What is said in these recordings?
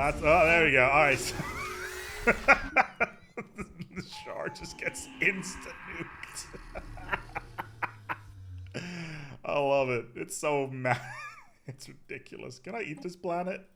That's, oh, there we go. All right. The shard just gets instant nuked. I love it. It's so mad. It's ridiculous. Can I eat this planet?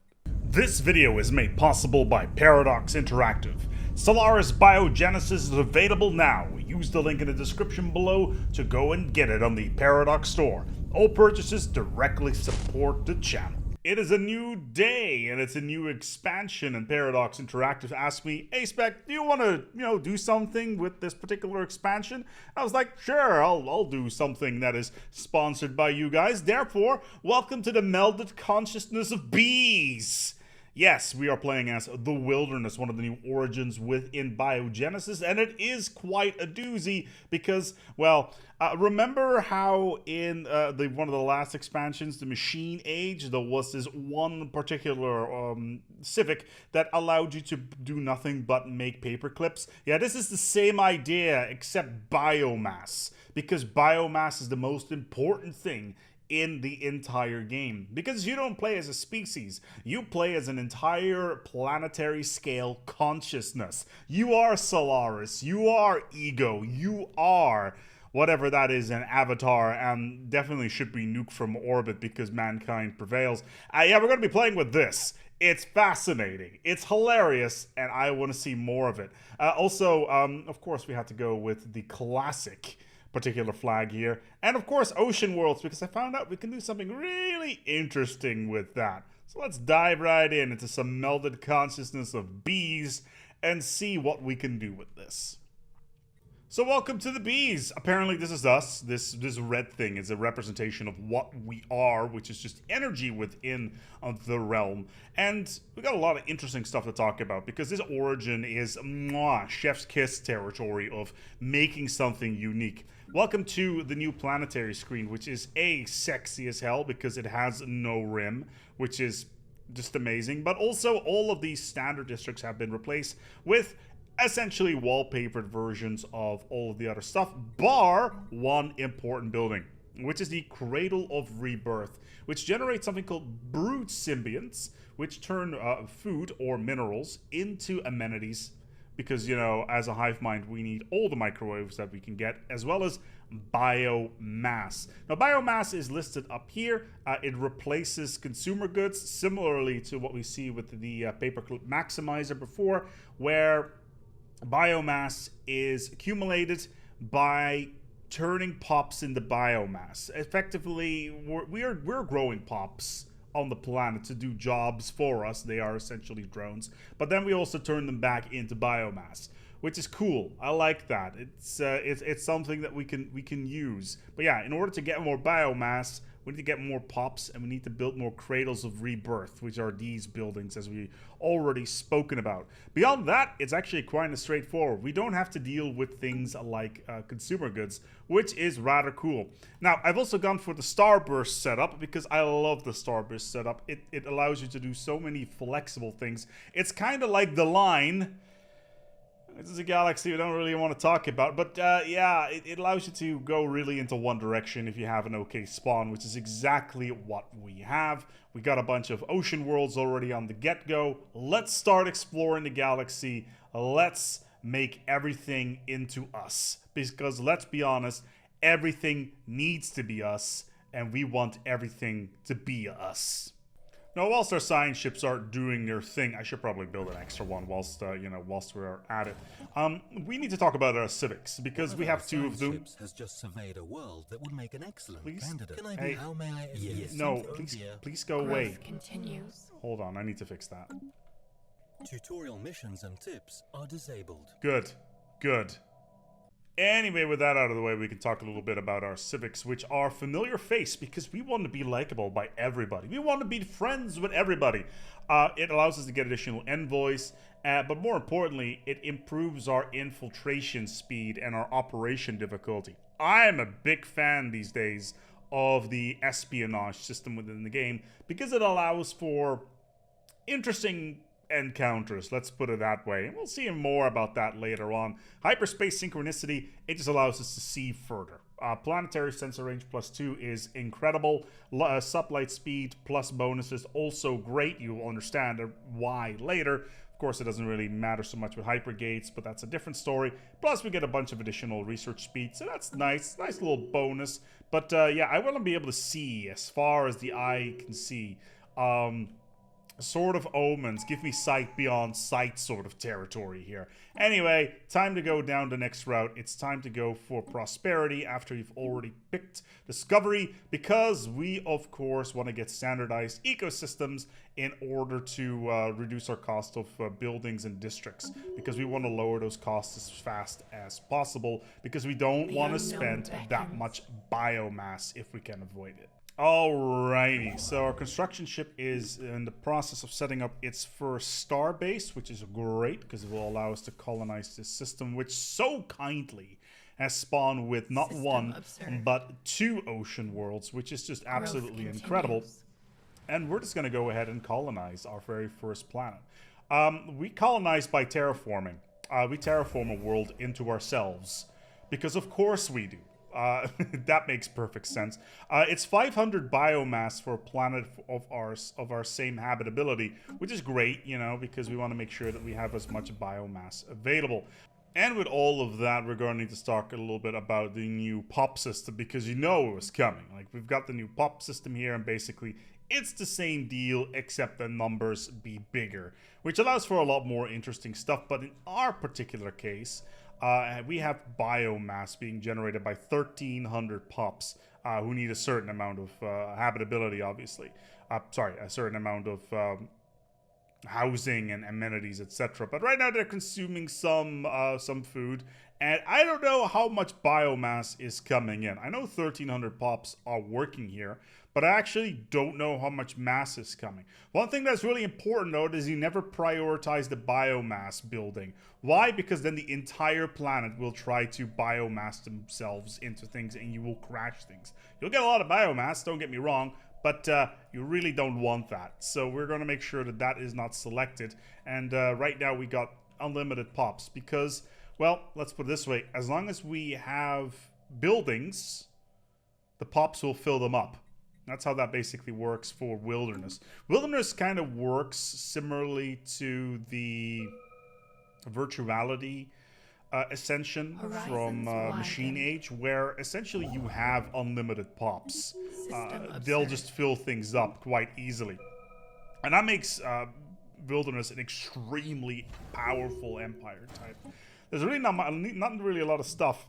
This video is made possible by Paradox Interactive. Stellaris Biogenesis is available now. Use the link in the description below to go and get it on the Paradox store. All purchases directly support the channel. It is a new day and it's a new expansion, and Paradox Interactive asked me, ASpec, do you want to, do something with this particular expansion? I was like, sure, I'll do something that is sponsored by you guys. Therefore, welcome to the melded consciousness of bees. Yes, we are playing as the Wilderness, one of the new origins within Biogenesis, and it is quite a doozy because, well, remember how in one of the last expansions, the Machine Age, there was this one particular civic that allowed you to do nothing but make paper clips? Yeah, this is the same idea, except biomass, because biomass is the most important thing in the entire game, because you don't play as a species, you play as an entire planetary scale consciousness. You are Stellaris, you are Ego, you are whatever that is, an avatar, and definitely should be nuked from orbit because mankind prevails. Yeah, we're going to be playing with this. It's fascinating, it's hilarious, and I want to see more of it. Also, of course, we had to go with the classic particular flag here, and of course ocean worlds, because I found out we can do something really interesting with that. So let's dive right into some melded consciousness of bees and see what we can do with this. So welcome to the bees. Apparently this is us. This red thing is a representation of what we are, which is just energy within the realm. And we got a lot of interesting stuff to talk about, because this origin is chef's kiss territory of making something unique. Welcome to the new planetary screen, which is sexy as hell because it has no rim, which is just amazing. But also all of these standard districts have been replaced with essentially wallpapered versions of all of the other stuff, bar one important building, which is the Cradle of Rebirth, which generates something called brood symbionts, which turn food or minerals into amenities, because, as a hive mind, we need all the microwaves that we can get, as well as biomass. Now, biomass is listed up here. It replaces consumer goods, similarly to what we see with the paperclip maximizer before, where biomass is accumulated by turning pops into biomass. Effectively, we're growing pops on the planet to do jobs for us. They are essentially drones, but then we also turn them back into biomass, which is cool. I like that. It's something that we can use. But yeah, in order to get more biomass, we need to get more pops, and we need to build more cradles of rebirth, which are these buildings, as we already spoken about. Beyond that, it's actually quite straightforward. We don't have to deal with things like consumer goods, which is rather cool. Now, I've also gone for the Starburst setup because I love the Starburst setup. It allows you to do so many flexible things. It's kind of like the line. This is a galaxy we don't really want to talk about, but yeah, it allows you to go really into one direction if you have an okay spawn, which is exactly what we have. We got a bunch of ocean worlds already on the get-go. Let's start exploring the galaxy. Let's make everything into us, because let's be honest, everything needs to be us, and we want everything to be us. Now, whilst our science ships are doing their thing, I should probably build an extra one whilst we're at it. We need to talk about our civics, because we have two of them. Ships has just surveyed a world that would make an excellent candidate. Can I Hey. how may I Yes. No, Oh, please go away. Growth continues. Hold on, I need to fix that. Tutorial missions and tips are disabled. Good. Anyway, with that out of the way, we can talk a little bit about our civics, which are familiar face, because we want to be likable by everybody. We want to be friends with everybody. It allows us to get additional envoys, but more importantly, it improves our infiltration speed and our operation difficulty. I am a big fan these days of the espionage system within the game, because it allows for interesting encounters, let's put it that way. And we'll see more about that later on. Hyperspace synchronicity, it just allows us to see further. Planetary sensor range +2 is incredible. Sublight speed plus bonuses also great. You will understand why later. Of course, it doesn't really matter so much with hypergates, but that's a different story. Plus, we get a bunch of additional research speed, so that's nice. Nice little bonus. But yeah, I want to be able to see as far as the eye can see. Sort of omens, give me sight beyond sight sort of territory here. Anyway, time to go down the next route. It's time to go for prosperity after you've already picked discovery, because we of course want to get standardized ecosystems in order to reduce our cost of buildings and districts, because we want to lower those costs as fast as possible, because we don't want to spend that much biomass if we can avoid it. Alrighty, so our construction ship is in the process of setting up its first star base, which is great because it will allow us to colonize this system, which so kindly has spawned with not one, but 2 ocean worlds, which is just absolutely incredible. And we're just going to go ahead and colonize our very first planet. We colonize by terraforming. We terraform a world into ourselves, because of course we do. That makes perfect sense. It's 500 biomass for a planet of our same habitability, which is great, you know, because we want to make sure that we have as much biomass available. And with all of that, we're going to need to talk a little bit about the new pop system, because you know it was coming. Like, we've got the new pop system here, and basically it's the same deal, except the numbers be bigger, which allows for a lot more interesting stuff. But in our particular case, we have biomass being generated by 1,300 pups who need a certain amount of habitability, obviously. Sorry, a certain amount of housing and amenities, etc. But right now they're consuming some food, and I don't know how much biomass is coming in. I know 1,300 pups are working here, but I actually don't know how much mass is coming. One thing that's really important, though, is you never prioritize the biomass building. Why? Because then the entire planet will try to biomass themselves into things, and you will crash things. You'll get a lot of biomass, don't get me wrong, but you really don't want that. So we're going to make sure that that is not selected. And right now we got unlimited pops because, well, let's put it this way. As long as we have buildings, the pops will fill them up. That's how that basically works for Wilderness. Wilderness kind of works similarly to the virtuality ascension from Machine Age, where essentially you have unlimited pops. They'll just fill things up quite easily. And that makes Wilderness an extremely powerful empire type. There's really not really a lot of stuff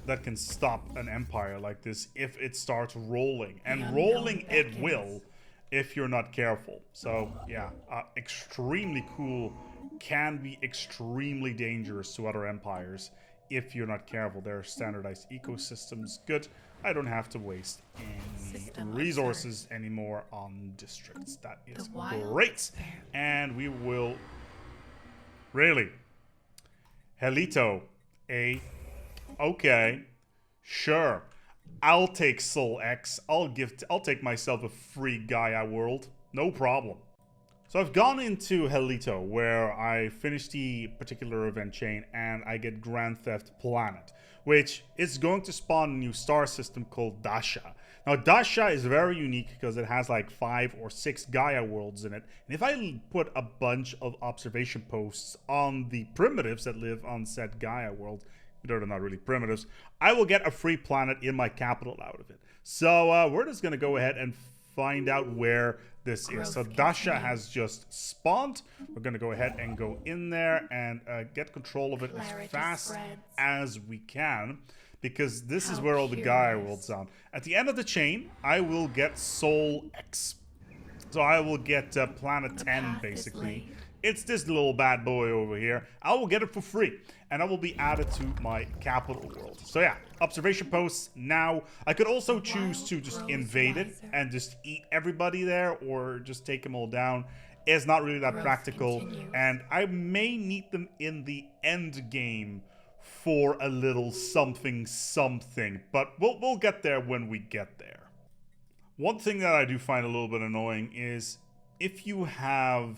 that can stop an empire like this if it starts rolling. And rolling it will if you're not careful. So yeah, extremely cool, can be extremely dangerous to other empires if you're not careful. There are standardized ecosystems. Good. I don't have to waste any resources anymore on districts. That is great. And we will... Really? Helito. Okay. Sure. I'll take Sol X. I'll take myself a free Gaia world. No problem. So I've gone into Helito, where I finished the particular event chain, and I get Grand Theft Planet, which is going to spawn a new star system called Dasha. Now, Dasha is very unique because it has like 5 or 6 Gaia worlds in it. And if I put a bunch of observation posts on the primitives that live on said Gaia world, though they're not really primitives, I will get a free planet in my capital out of it. So we're just going to go ahead and find out where this is. So Dasha has just spawned. We're going to go ahead and go in there and get control of it as fast as we can, because this is where all the Gaia worlds are. At the end of the chain, I will get Sol X. So I will get Planet 10, basically. It's this little bad boy over here. I will get it for free, and I will be added to my capital world. So yeah, observation posts now. I could also choose to just invade it and just eat everybody there, or just take them all down. It's not really that practical, and I may need them in the end game for a little something, but we'll get there when we get there. One thing that I do find a little bit annoying is if you have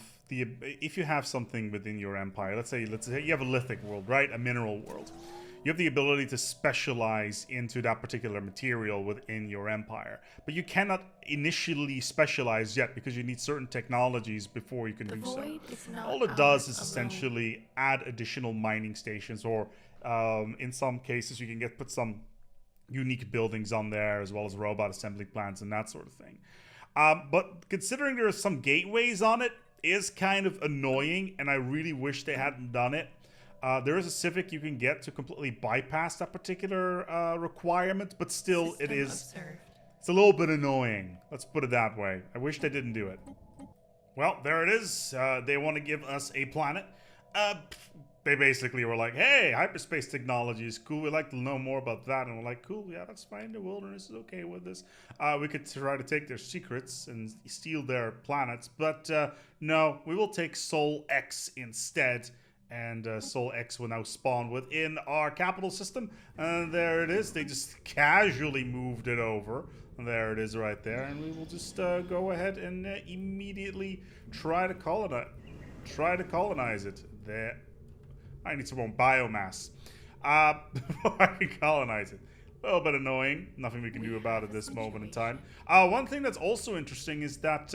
something within your empire, let's say you have a lithic world, right? A mineral world. you have the ability to specialize into that particular material within your empire. But you cannot initially specialize yet because you need certain technologies before you can do so. All it does is essentially add additional mining stations, or in some cases you can put some unique buildings on there, as well as robot assembly plants and that sort of thing. But considering there are some gateways on it, is kind of annoying, and I really wish they hadn't done it. There is a civic you can get to completely bypass that particular requirement, but still it's a little bit annoying. Let's put it that way. I wish they didn't do it. Well, there it is. They want to give us a planet. They basically were like, hey, hyperspace technology is cool. We'd like to know more about that. And we're like, cool, yeah, that's fine. The wilderness is okay with this. We could try to take their secrets and steal their planets. But no, we will take Sol X instead. And Sol X will now spawn within our capital system. And there it is. They just casually moved it over. And there it is right there. And we will just go ahead and immediately try to colonize it. There. I need some more biomass before I can colonize it. A little bit annoying. Nothing we can do about it at this moment in time. One thing that's also interesting is that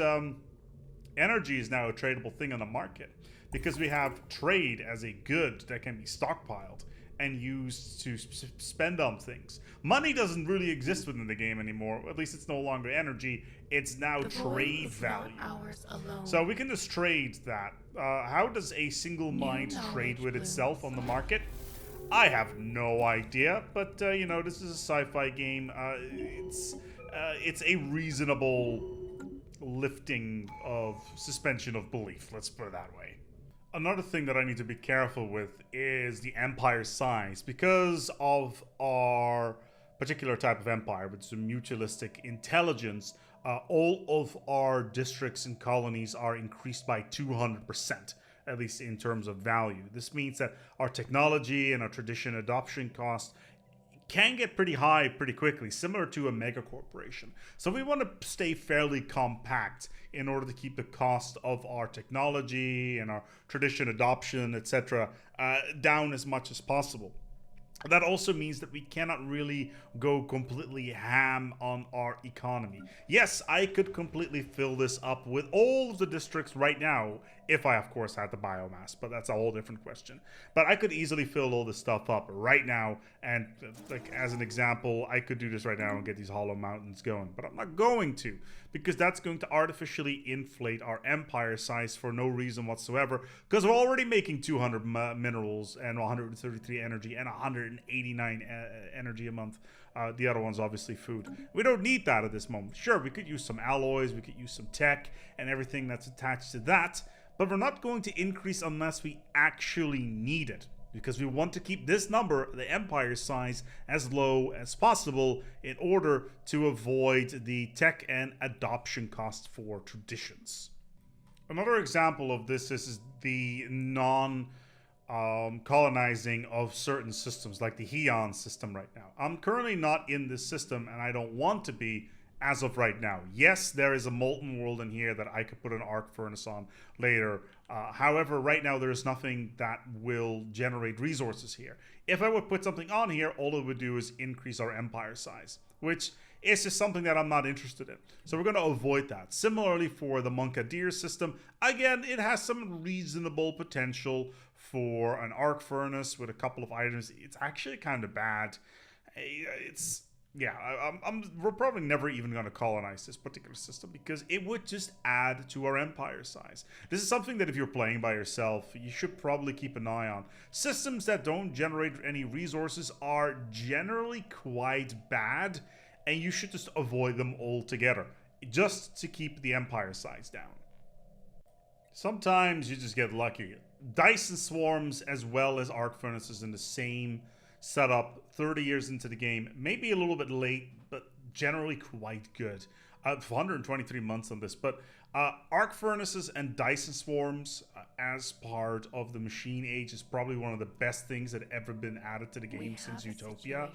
energy is now a tradable thing on the market, because we have trade as a good that can be stockpiled and used to spend on things. Money doesn't really exist within the game anymore. At least it's no longer energy. It's now trade value. So we can just trade that. How does a single mind trade with itself on the market? I have no idea, but you know, this is a sci-fi game. It's a reasonable lifting of suspension of belief. Let's put it that way. Another thing that I need to be careful with is the empire size. Because of our particular type of empire, which is a mutualistic intelligence, all of our districts and colonies are increased by 200%, at least in terms of value. This means that our technology and our tradition adoption cost can get pretty high pretty quickly, similar to a mega corporation. So we want to stay fairly compact in order to keep the cost of our technology and our tradition adoption, etc., down as much as possible. That also means that we cannot really go completely ham on our economy. Yes, I could completely fill this up with all of the districts right now, if I, of course, had the biomass, but that's a whole different question. But I could easily fill all this stuff up right now, and like as an example, I could do this right now and get these hollow mountains going, but I'm not going to, because that's going to artificially inflate our empire size for no reason whatsoever, because we're already making 200 minerals and 133 energy and 189 energy a month. The other one's obviously food. We don't need that at this moment. Sure, we could use some alloys, we could use some tech and everything that's attached to that, but we're not going to increase unless we actually need it, because we want to keep this number, the empire size, as low as possible in order to avoid the tech and adoption costs for traditions. Another example of this is the colonizing of certain systems, like the Heon system right now. I'm currently not in this system, and I don't want to be as of right now. Yes, there is a molten world in here that I could put an arc furnace on later. However, right now there's nothing that will generate resources here. If I would put something on here, all it would do is increase our empire size, which is just something that I'm not interested in. So we're going to avoid that. Similarly for the Munkadir system, again, it has some reasonable potential for an arc furnace with a couple of items. It's actually kind of bad. We're probably never even going to colonize this particular system, because it would just add to our empire size. This is something that if you're playing by yourself, you should probably keep an eye on. Systems that don't generate any resources are generally quite bad, and you should just avoid them altogether, just to keep the empire size down. Sometimes you just get lucky. Dyson swarms as well as arc furnaces in the same setup 30 years into the game, maybe a little bit late, but generally quite good. 123 months on this, but arc furnaces and Dyson swarms as part of the machine age is probably one of the best things that ever been added to the game since Utopia.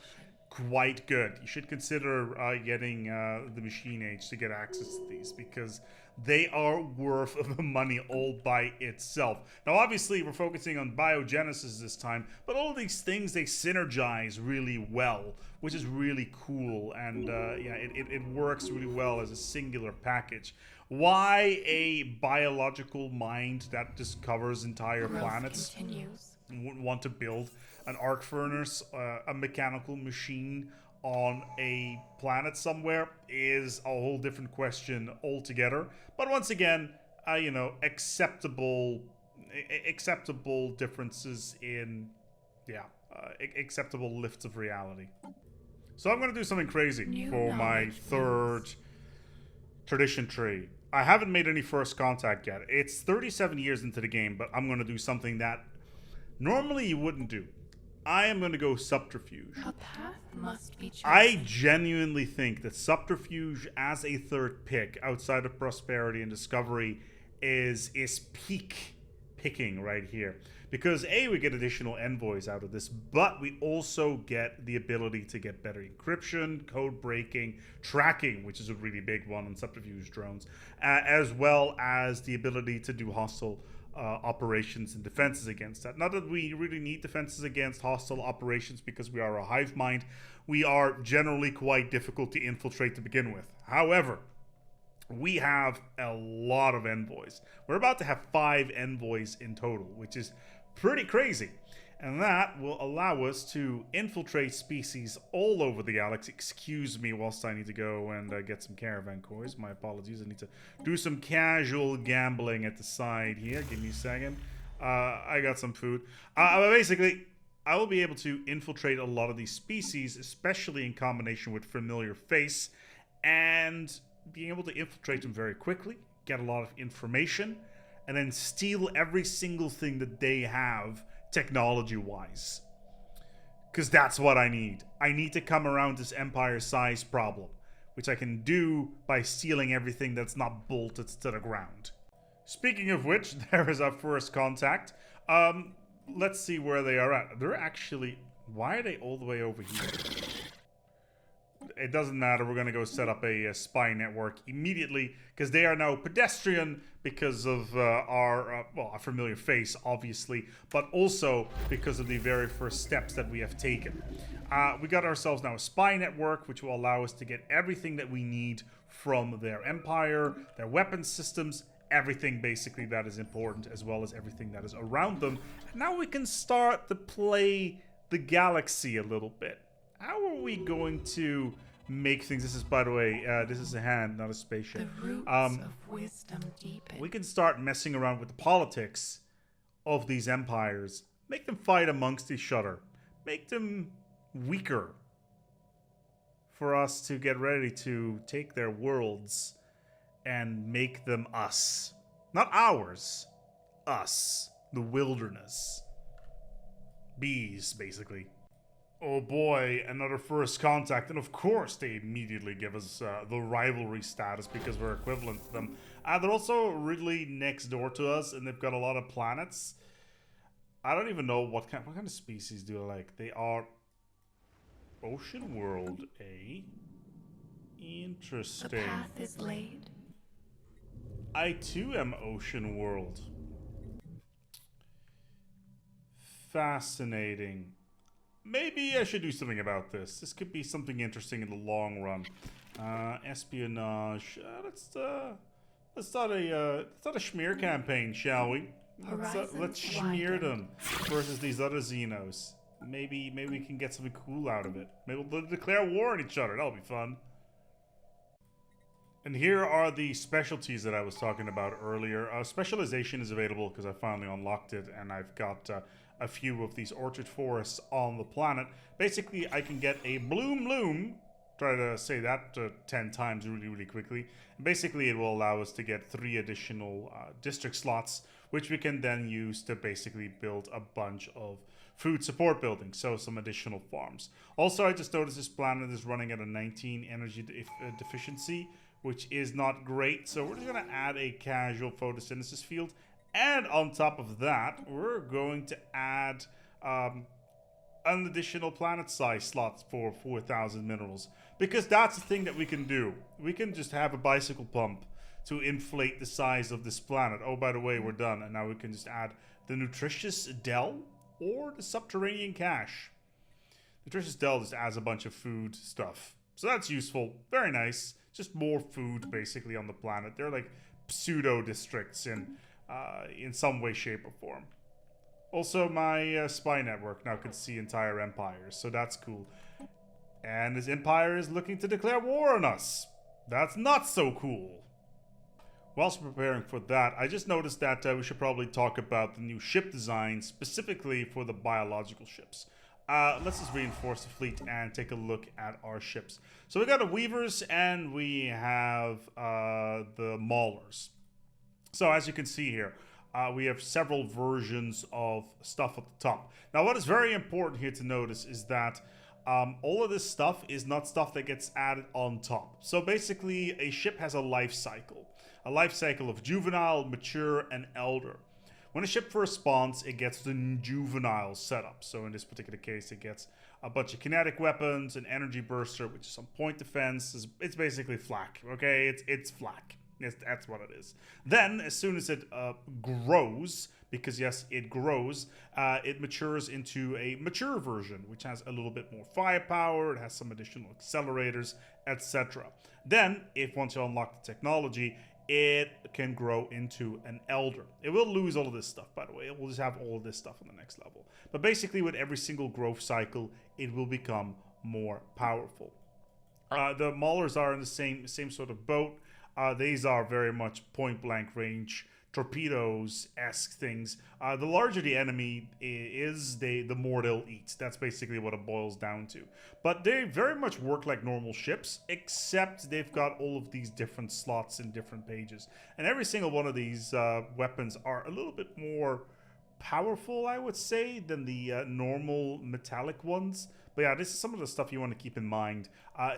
quite good. You should consider getting the Machine Age to get access to these, because they are worth the money all by itself. Now, obviously, we're focusing on Biogenesis this time, but all of these things, they synergize really well, which is really cool, and yeah, it works really well as a singular package. Why a biological mind that discovers entire planets? Continues. Wouldn't want to build an arc furnace, a mechanical machine on a planet somewhere is a whole different question altogether. But once again, you know, acceptable differences in, yeah, acceptable lifts of reality. So I'm going to do something crazy for my third tradition tree. I haven't made any first contact yet. It's 37 years into the game, but I'm going to do something that normally you wouldn't do. I am going to go subterfuge. A path must be chosen. I genuinely think that subterfuge as a third pick outside of prosperity and discovery is peak picking right here. Because A, we get additional envoys out of this, but we also get the ability to get better encryption, code breaking, tracking, which is a really big one on subterfuge drones, as well as the ability to do hostile operations and defenses against that. Not that we really need defenses against hostile operations, because we are a hive mind. We are generally quite difficult to infiltrate to begin with. However, we have a lot of envoys. We're about to have 5 envoys in total, which is pretty crazy. And that will allow us to infiltrate species all over the galaxy. Excuse me whilst I need to go and get some caravan cores. My apologies. I need to do some casual gambling at the side here. Give me a second. I got some food. But basically, I will be able to infiltrate a lot of these species, especially in combination with familiar face, and being able to infiltrate them very quickly, get a lot of information, and then steal every single thing that they have technology-wise. Because that's what I need. I need to come around this empire size problem, which I can do by stealing everything that's not bolted to the ground. Speaking of which, there is our first contact. Let's see where they are at. They're actually... Why are they all the way over here? It doesn't matter. We're going to go set up a spy network immediately, because they are now pedestrian because of our familiar face, obviously, but also because of the very first steps that we have taken. We got ourselves now a spy network, which will allow us to get everything that we need from their empire, their weapon systems, everything basically that is important, as well as everything that is around them. And now we can start to play the galaxy a little bit. How are we going to make things? This is, by the way, this is a hand, not a spaceship. The roots of wisdom deepen. We can start messing around with the politics of these empires. Make them fight amongst each other. Make them weaker for us to get ready to take their worlds and make them us. Not ours. Us. The wilderness. Bees, basically. Oh boy, another first contact. And of course, they immediately give us the rivalry status because we're equivalent to them. They're also really next door to us, and they've got a lot of planets. I don't even know what kind of species do I like. They are ocean world, eh? Interesting. The path is laid. I too am ocean world. Fascinating. Maybe I should do something about this. This could be something interesting in the long run. Espionage. Let's start a smear campaign, shall we? Let's smear them versus these other Xenos. Maybe we can get something cool out of it. Maybe we'll declare war on each other. That'll be fun. And here are the specialties that I was talking about earlier. Specialization is available because I finally unlocked it, and I've got a few of these orchard forests on the planet. Basically, I can get a bloom. Try to say that 10 times really quickly. And basically, it will allow us to get 3 additional district slots, which we can then use to basically build a bunch of food support buildings, so some additional farms. Also, I just noticed this planet is running at a 19 energy deficiency, which is not great. So we're just going to add a casual photosynthesis field. And on top of that, we're going to add an additional planet size slot for 4,000 minerals, because that's the thing that we can do. We can just have a bicycle pump to inflate the size of this planet. Oh, by the way, we're done, and now we can just add the nutritious Dell or the subterranean cache. Nutritious Dell just adds a bunch of food stuff, so that's useful. Very nice. Just more food basically on the planet. They're like pseudo districts in some way, shape, or form. Also, my spy network now can see entire empires, so that's cool. And this empire is looking to declare war on us. That's not so cool. Whilst preparing for that, I just noticed that we should probably talk about the new ship design, specifically for the biological ships. Let's just reinforce the fleet and take a look at our ships. So we got the Weavers and we have the Maulers. So as you can see here, we have several versions of stuff at the top. Now what is very important here to notice is that all of this stuff is not stuff that gets added on top. So basically a ship has a life cycle. A life cycle of juvenile, mature, and elder. When a ship first spawns, it gets the juvenile setup. So in this particular case, it gets a bunch of kinetic weapons, an energy burster, which is some point defense. It's basically flak, okay? It's flak. That's what it is. Then, as soon as it grows, because yes, it grows, it matures into a mature version, which has a little bit more firepower, it has some additional accelerators, etc. Then, if once you unlock the technology, it can grow into an elder. It will lose all of this stuff, by the way. It will just have all of this stuff on the next level. But basically, with every single growth cycle, it will become more powerful. The Maulers are in the same sort of boat. These are very much point-blank range, torpedoes-esque things. The larger the enemy is, the more they'll eat. That's basically what it boils down to. But they very much work like normal ships, except they've got all of these different slots in different pages. And every single one of these weapons are a little bit more powerful, I would say, than the normal metallic ones. But yeah, this is some of the stuff you want to keep in mind.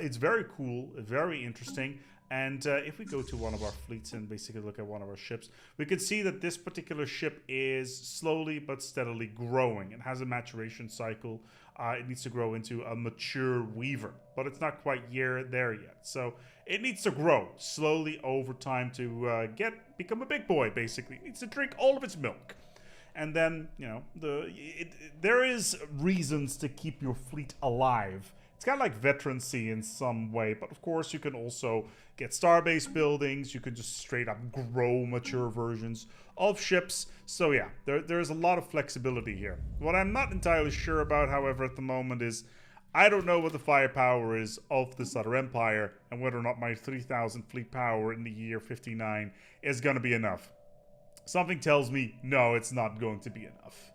It's very cool, very interesting. And if we go to one of our fleets and basically look at one of our ships, we can see that this particular ship is slowly but steadily growing. It has a maturation cycle. It needs to grow into a mature weaver, but it's not quite there yet. So it needs to grow slowly over time to become a big boy, basically. It needs to drink all of its milk. And then, you know, there is reasons to keep your fleet alive. It's kind of like veterancy in some way, but of course you can also get starbase buildings. You can just straight up grow mature versions of ships. So yeah, there's a lot of flexibility here. What I'm not entirely sure about, however, at the moment is I don't know what the firepower is of this other empire and whether or not my 3,000 fleet power in the year 59 is going to be enough. Something tells me, no, it's not going to be enough.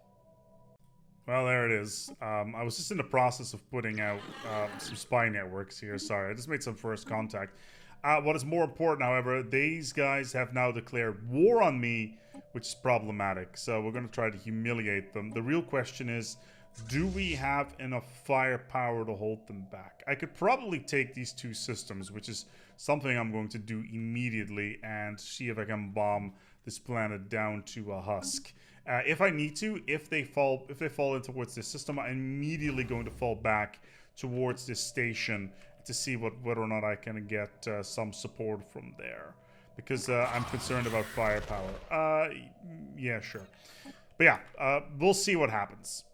Well, there it is. I was just in the process of putting out some spy networks here. Sorry, I just made some first contact. What is more important, however, these guys have now declared war on me, which is problematic. So we're going to try to humiliate them. The real question is, do we have enough firepower to hold them back? I could probably take these two systems, which is something I'm going to do immediately, and see if I can bomb this planet down to a husk. If I need to, if they fall in towards this system, I'm immediately going to fall back towards this station to see whether or not I can get some support from there, because I'm concerned about firepower. Yeah, sure. But yeah, we'll see what happens.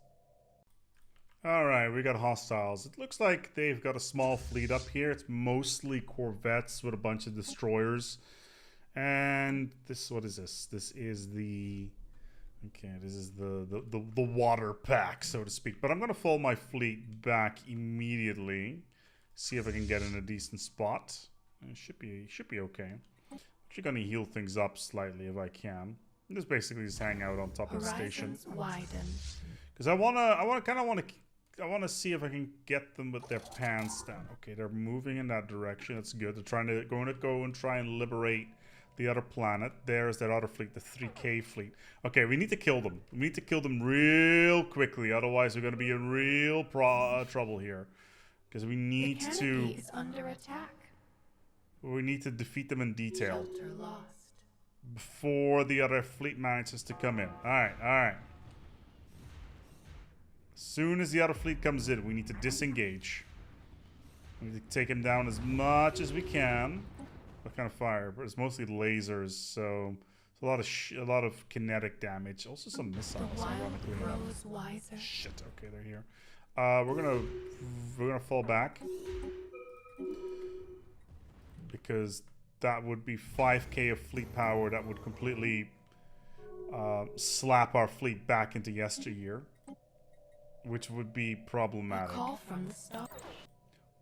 Alright, we got hostiles. It looks like they've got a small fleet up here. It's mostly corvettes with a bunch of destroyers. And this, what is this? This is the... Okay, this is the water pack, so to speak. But I'm going to fold my fleet back immediately. See if I can get in a decent spot. It should be okay. Actually going to heal things up slightly if I can. Just basically just hang out on top of the station. Because I want to see if I can get them with their pants down. Okay, they're moving in that direction. That's good. They're going to go and try and liberate the other planet. There's that other fleet, the 3K fleet. Okay, we need to kill them. We need to kill them real quickly. Otherwise, we're going to be in real trouble here. Because we need to... is under attack. We need to defeat them in detail. Shelter lost. Before the other fleet manages to come in. Alright, alright. As soon as the other fleet comes in, we need to disengage. We need to take him down as much as we can. What kind of fire? But it's mostly lasers, so it's a lot of kinetic damage. Also some missiles, The wild ironically. grows wiser. Shit. Okay, they're here. We're gonna fall back because that would be 5k of fleet power. That would completely slap our fleet back into yesteryear, which would be A problematic. call from the star.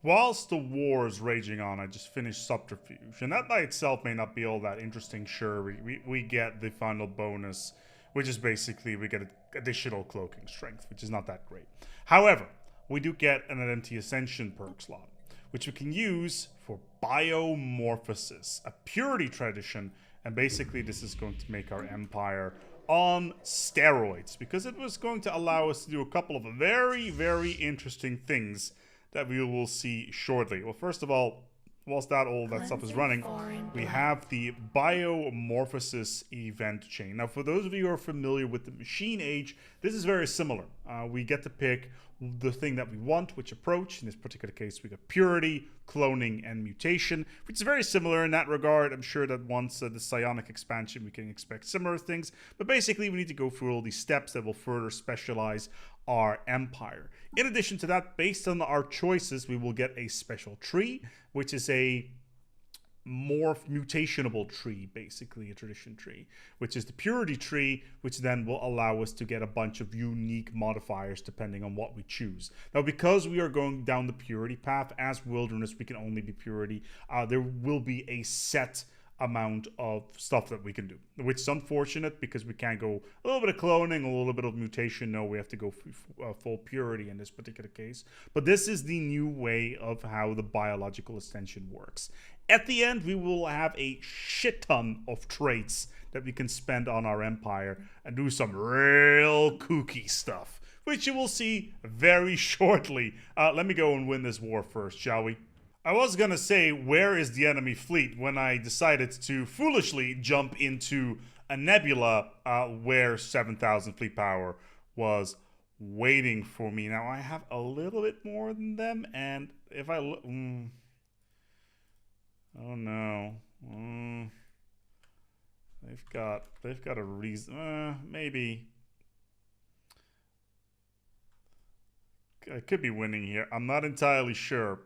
Whilst the war is raging on, I just finished Subterfuge, and that by itself may not be all that interesting. Sure, we get the final bonus, which is basically we get additional cloaking strength, which is not that great. However, we do get an empty ascension perk slot, which we can use for biomorphosis, a purity tradition, and basically this is going to make our empire on steroids, because it was going to allow us to do a couple of very, very interesting things that we will see shortly. Well, first of all, whilst all that stuff is running, we have the Biomorphosis event chain. Now, for those of you who are familiar with the Machine Age, this is very similar. We get to pick the thing that we want, which approach. In this particular case, we got Purity, Cloning, and Mutation, which is very similar in that regard. I'm sure that once the Psionic expansion, we can expect similar things. But basically, we need to go through all these steps that will further specialize our empire. In addition to that, based on our choices, we will get a special tree, which is a mutationable tree, basically a tradition tree, which is the purity tree, which then will allow us to get a bunch of unique modifiers depending on what we choose. Now, because we are going down the purity path as wilderness, we can only be purity. There will be a set amount of stuff that we can do, which is unfortunate because we can't go a little bit of cloning, a little bit of mutation. No, we have to go full purity in this particular case. But this is the new way of how the biological extension works. At the end, we will have a shit ton of traits that we can spend on our empire and do some real kooky stuff, which you will see very shortly. Let me go and win this war first, shall we? I was gonna say, where is the enemy fleet, when I decided to foolishly jump into a nebula where 7,000 fleet power was waiting for me. Now, I have a little bit more than them, and if I look... oh no. They've got a reason. Maybe. I could be winning here. I'm not entirely sure.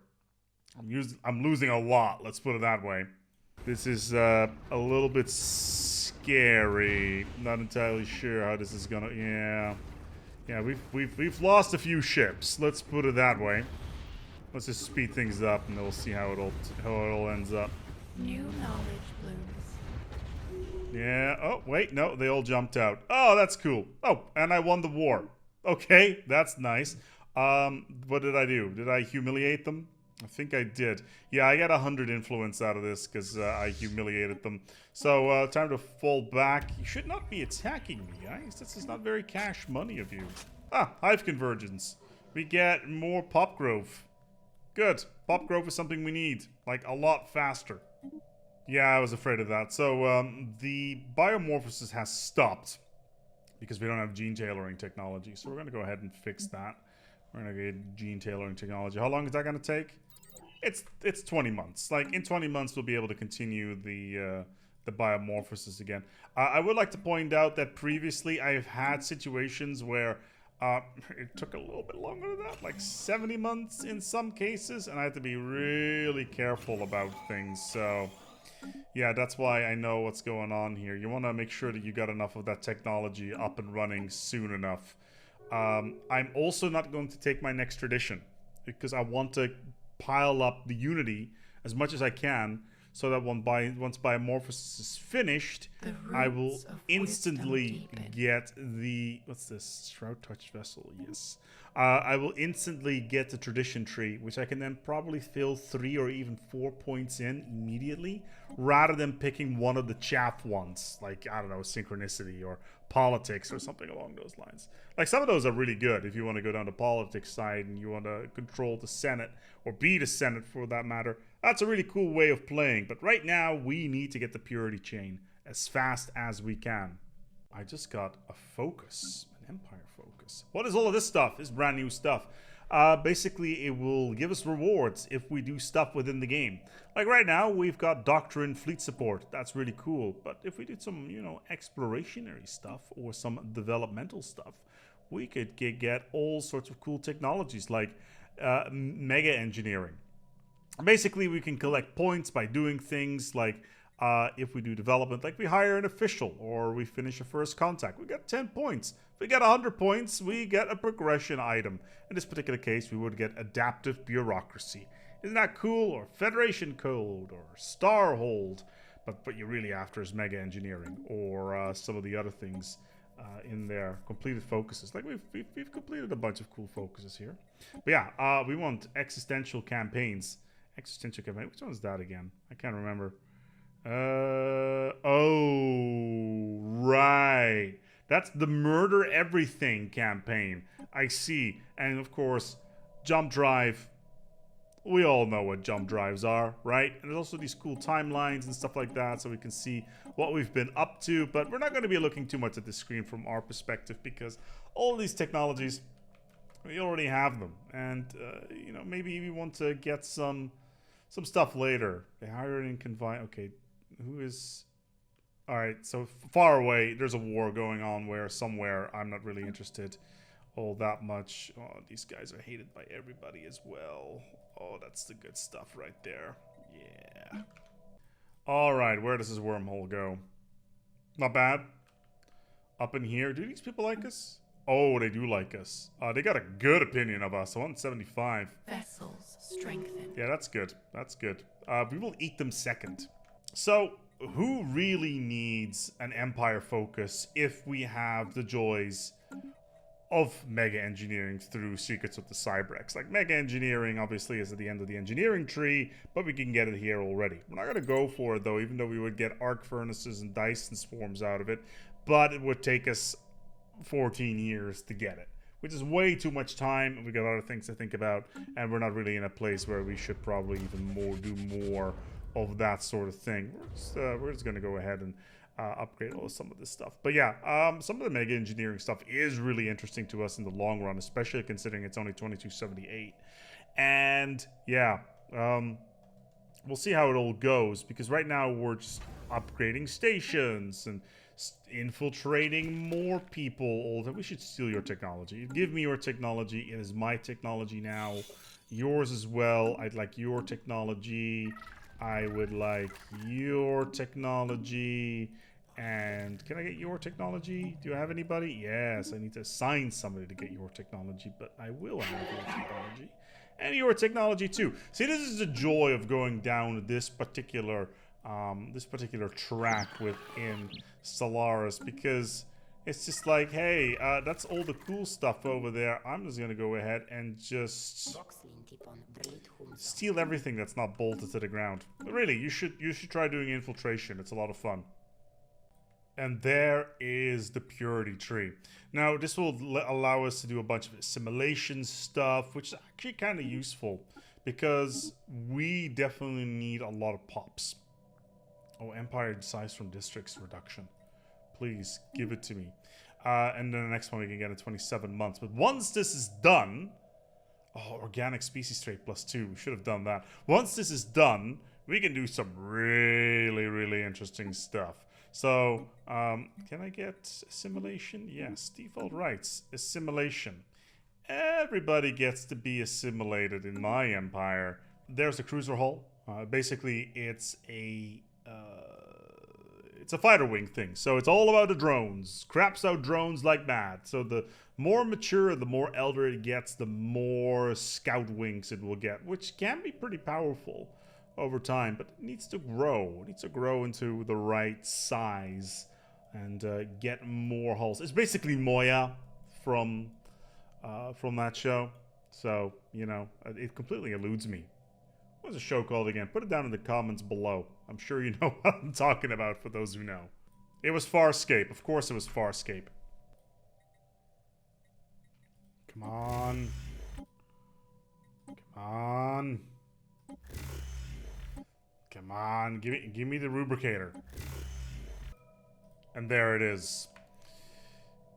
I'm losing a lot, let's put it that way. This is a little bit scary. Not entirely sure how this is gonna... Yeah, we've lost a few ships, let's put it that way. Let's just speed things up and then we'll see how it all ends up. New knowledge blooms. Yeah, oh wait, no, they all jumped out. Oh, that's cool. Oh, and I won the war. Okay, that's nice. What did I do? Did I humiliate them? I think I did. Yeah, I got 100 influence out of this because I humiliated them. So, time to fall back. You should not be attacking me, guys. This is not very cash money of you. Ah, Hive Convergence. We get more pop growth. Good. Pop growth is something we need. Like, a lot faster. Yeah, I was afraid of that. So, the biomorphosis has stopped because we don't have gene tailoring technology. So, we're going to go ahead and fix that. We're going to get gene tailoring technology. How long is that going to take? It's 20 months. Like, in 20 months, we'll be able to continue the biomorphosis again. I would like to point out that previously I've had situations where it took a little bit longer than that, like 70 months in some cases, and I had to be really careful about things. So, yeah, that's why I know what's going on here. You want to make sure that you got enough of that technology up and running soon enough. I'm also not going to take my next tradition because I want to pile up the unity as much as I can so that once biomorphosis is finished, I will instantly get the... What's this? Shroud Touch Vessel, yes. I will instantly get the tradition tree, which I can then probably fill 3 or even 4 points in immediately, rather than picking one of the chaff ones, like, I don't know, synchronicity or politics or something along those lines. Like, some of those are really good if you want to go down the politics side and you want to control the Senate, or be the Senate for that matter. That's a really cool way of playing, but right now we need to get the purity chain as fast as we can. I just got a focus, an Empire focus. What is all of this stuff? This is brand new stuff. Basically, it will give us rewards if we do stuff within the game. Like right now, we've got Doctrine Fleet Support. That's really cool. But if we did some, you know, explorationary stuff or some developmental stuff, we could get all sorts of cool technologies like mega engineering. Basically, we can collect points by doing things like if we do development, like we hire an official or we finish a first contact, we get 10 points. If we get 100 points, we get a progression item. In this particular case, we would get adaptive bureaucracy. Isn't that cool? Or Federation Code or Starhold. But what you're really after is mega engineering or some of the other things in there. Completed focuses. Like we've completed a bunch of cool focuses here. But yeah, we want existential campaigns. Existential campaign. Which one is that again? I can't remember. Oh, right. That's the Murder Everything campaign. I see. And of course, Jump Drive. We all know what jump drives are, right? And there's also these cool timelines and stuff like that, so we can see what we've been up to. But we're not going to be looking too much at the screen from our perspective because all of these technologies, we already have them. And, you know, maybe we want to get some stuff later. They hire and confine. Okay, who is... Alright, so far away, there's a war going on where somewhere I'm not really interested all that much. Oh, these guys are hated by everybody as well. Oh, that's the good stuff right there. Yeah. Alright, where does this wormhole go? Not bad. Up in here. Do these people like us? Oh, they do like us. They got a good opinion of us. 175. Vessels strengthened. Yeah, that's good. That's good. We will eat them second. So, who really needs an Empire focus if we have the joys of mega engineering through Secrets of the Cybrex? Like, mega engineering obviously is at the end of the engineering tree, but we can get it here already. We're not going to go for it though, even though we would get arc furnaces and Dyson swarms out of it, but it would take us 14 years to get it, which is way too much time, and we got other things to think about, and we're not really in a place where we should probably even do more of that sort of thing. We're just going to go ahead and upgrade some of this stuff. But yeah, some of the mega engineering stuff is really interesting to us in the long run, especially considering it's only 2278. And yeah, we'll see how it all goes, because right now we're just upgrading stations and infiltrating more people all the time. We should steal your technology. Give me your technology. It is my technology now. Yours as well. I'd like your technology. I would like your technology. And can I get your technology? Do I have anybody? Yes, I need to assign somebody to get your technology, but I will have your technology. And your technology too. See, this is the joy of going down this particular track within Stellaris, because it's just like, hey, that's all the cool stuff over there. I'm just gonna go ahead and just steal everything that's not bolted to the ground. But really, you should try doing infiltration. It's a lot of fun. And there is the purity tree. Now, this will allow us to do a bunch of assimilation stuff, which is actually kind of useful, because we definitely need a lot of pops. Oh, Empire size from districts reduction. Please, give it to me. And then the next one we can get in 27 months. But once this is done... Oh, organic species trait +2. We should have done that. Once this is done, we can do some really, really interesting stuff. So, can I get assimilation? Yes, default rights. Assimilation. Everybody gets to be assimilated in my empire. There's a cruiser hull. Basically, it's a fighter wing thing. So it's all about the drones. Craps out drones like mad. So the more mature, the more elder it gets, the more scout wings it will get, which can be pretty powerful over time, but it needs to grow. It needs to grow into the right size and get more hulls. It's basically Moya from that show. So, you know, it completely eludes me. What was the show called again? Put it down in the comments below. I'm sure you know what I'm talking about, for those who know. It was Farscape. Of course it was Farscape. Come on. Come on. Come on. Give me the rubricator. And there it is.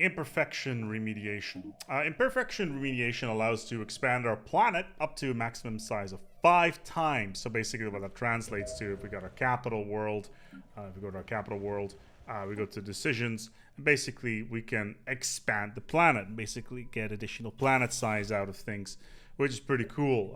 Imperfection remediation. Imperfection remediation allows us to expand our planet up to a maximum size of 5 times. So basically what that translates to, if we got our capital world, if we go to our capital world, we go to decisions, and basically we can expand the planet and basically get additional planet size out of things, which is pretty cool.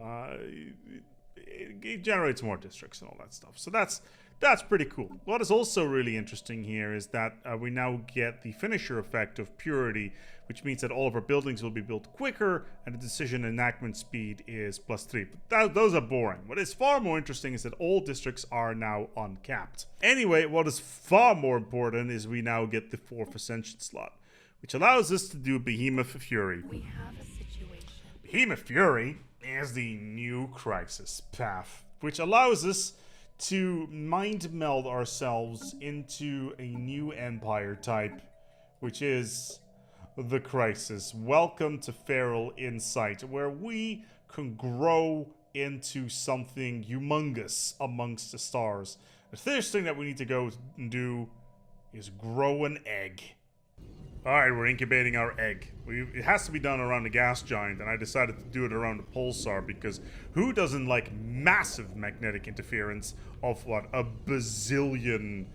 It generates more districts and all that stuff. So that's pretty cool. What is also really interesting here is that we now get the finisher effect of purity, which means that all of our buildings will be built quicker and the decision enactment speed is +3. But those are boring. What is far more interesting is that all districts are now uncapped. Anyway, what is far more important is we now get the 4th Ascension slot, which allows us to do Behemoth Fury. We have a situation. Behemoth Fury is the new crisis path, which allows us to mind meld ourselves into a new empire type, which is the Crisis. Welcome to Feral Insight, where we can grow into something humongous amongst the stars. The first thing that we need to go and do is grow an egg. Alright, we're incubating our egg. It has to be done around the gas giant, and I decided to do it around the pulsar because who doesn't like massive magnetic interference of, what, a bazillion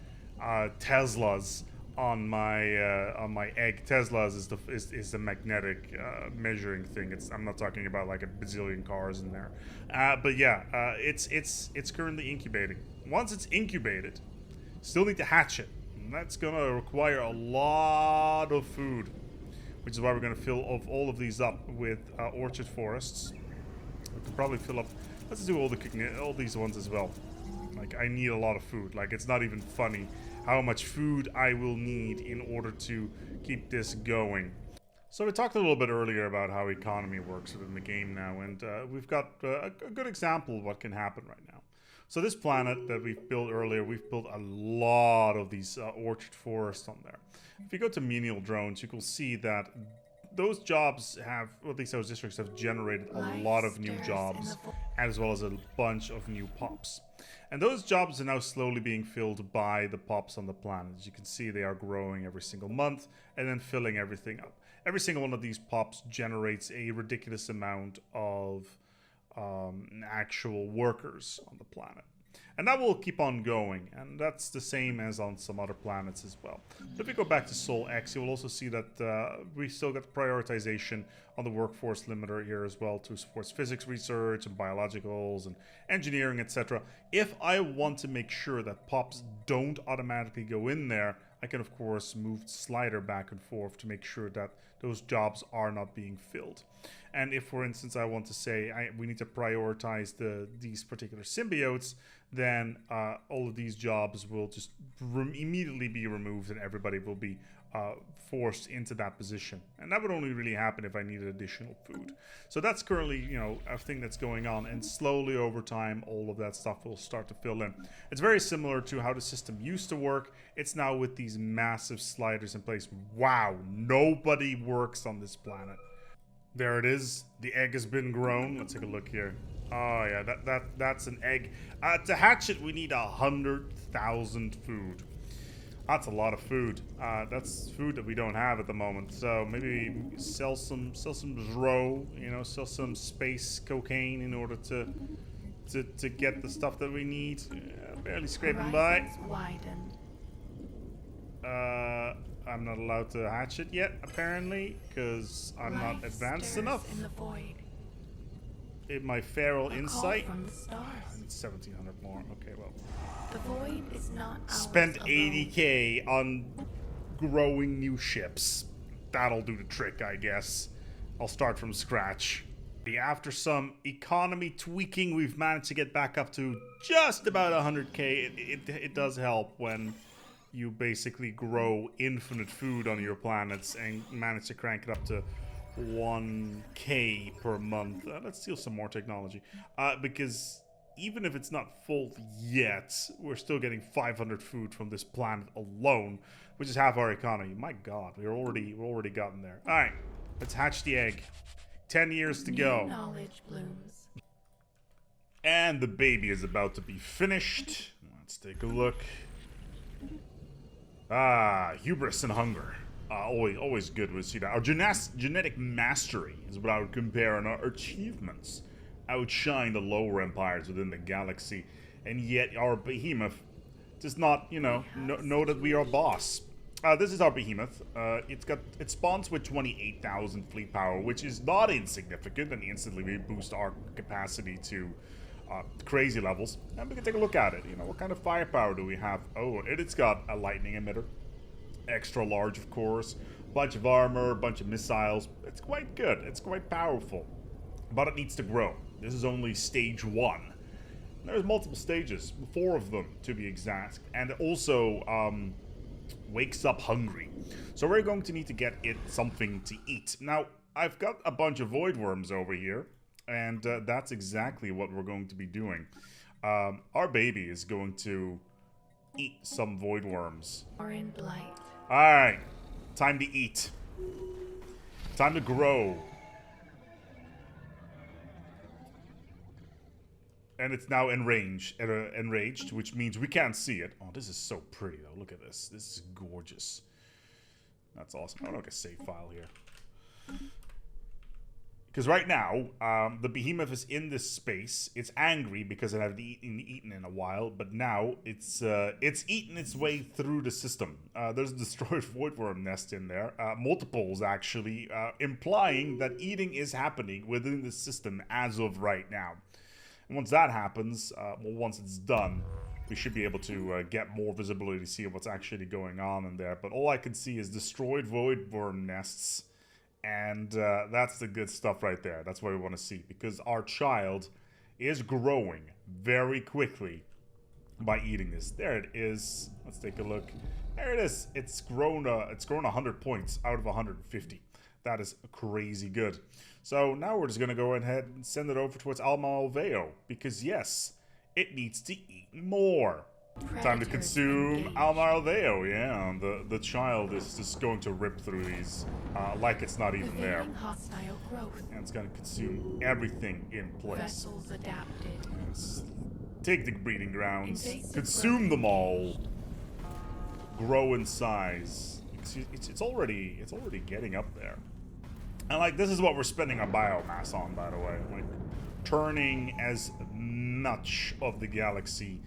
Teslas on my egg? Teslas is the magnetic measuring thing. I'm not talking about like a bazillion cars in there. But yeah, it's currently incubating. Once it's incubated, still need to hatch it. That's gonna require a lot of food, which is why we're gonna fill all of these up with orchard forests. We could probably fill up. Let's do all these ones as well. Like, I need a lot of food. Like, it's not even funny how much food I will need in order to keep this going. So we talked a little bit earlier about how economy works within the game now, and we've got a good example of what can happen right now. So this planet that we've built earlier, we've built a lot of these orchard forests on there. If you go to menial drones, you can see that those jobs have, or at least those districts have generated a lot of new jobs, as well as a bunch of new pops. And those jobs are now slowly being filled by the pops on the planet. As you can see, they are growing every single month and then filling everything up. Every single one of these pops generates a ridiculous amount of actual workers on the planet. And that will keep on going, and that's the same as on some other planets as well. If we go back to Sol X, you will also see that we still got prioritization on the workforce limiter here as well to support physics research and biologicals and engineering, etc. If I want to make sure that pops don't automatically go in there, I can of course move the slider back and forth to make sure that those jobs are not being filled. And if, for instance, I want to say we need to prioritize these particular symbiotes, then all of these jobs will just immediately be removed and everybody will be forced into that position. And that would only really happen if I needed additional food. So that's currently, a thing that's going on, and slowly over time, all of that stuff will start to fill in. It's very similar to how the system used to work. It's now with these massive sliders in place. Wow, nobody works on this planet. There it is. The egg has been grown. Let's take a look here. Oh yeah, that's an egg. To hatch it, we need 100,000 food. That's a lot of food. That's food that we don't have at the moment. So maybe sell some Zro, sell some space cocaine in order to get the stuff that we need. Barely scraping by. Widened. I'm not allowed to hatch it yet, apparently, because I'm not advanced enough. In the void. In my feral insight. From the stars. I need 1,700 more. Okay, well. The void is not ours Spent alone. 80k on growing new ships. That'll do the trick, I guess. I'll start from scratch. After some economy tweaking, we've managed to get back up to just about 100k. It does help when you basically grow infinite food on your planets and manage to crank it up to 1k per month. Let's steal some more technology. Because even if it's not full yet, we're still getting 500 food from this planet alone, which is half our economy. My god, we're already gotten there. Alright, let's hatch the egg. 10 years to go. New knowledge blooms. And the baby is about to be finished. Let's take a look. Hubris and hunger. Always good to see that. Our genetic mastery is what I would compare, and our achievements outshine the lower empires within the galaxy. And yet our behemoth does not, you know that we are boss. This is our behemoth. It spawns with 28,000 fleet power, which is not insignificant, and instantly we boost our capacity to crazy levels. And we can take a look at it. You know, what kind of firepower do we have? Oh, it's got a lightning emitter, extra large, of course, bunch of armor, bunch of missiles. It's quite good. It's quite powerful, but it needs to grow. This is only stage 1. There's multiple stages, 4 of them to be exact, and it also wakes up hungry. So we're going to need to get it something to eat. Now, I've got a bunch of void worms over here, and that's exactly what we're going to be doing. Our baby is going to eat some void worms. Or in blight. Alright, time to eat. Time to grow. And it's now enraged, which means we can't see it. Oh, this is so pretty, though. Look at this. This is gorgeous. That's awesome. I don't like a save file here. Because right now, the behemoth is in this space. It's angry because it hasn't eaten in a while, but now it's eaten its way through the system. There's a destroyed voidworm nest in there, multiples actually, implying that eating is happening within the system as of right now. And once that happens, well, once it's done, we should be able to get more visibility to see what's actually going on in there. But all I can see is destroyed voidworm nests, and that's the good stuff right there. That's what we want to see, because our child is growing very quickly by eating this. There it is. Let's take a look. There it is. It's grown 100 points out of 150. That is crazy good. So now we're just going to go ahead and send it over towards Almalveo, because yes, it needs to eat more. Time to consume Almalveo, yeah. The child is just going to rip through these like it's not even there. Hostile growth. And it's going to consume everything in place. Vessels adapted. Yes. Take the breeding grounds, Invasive consume growth. them all, grow in size. It's already getting up there. And like, this is what we're spending our biomass on, by the way. Like, turning as much of the galaxy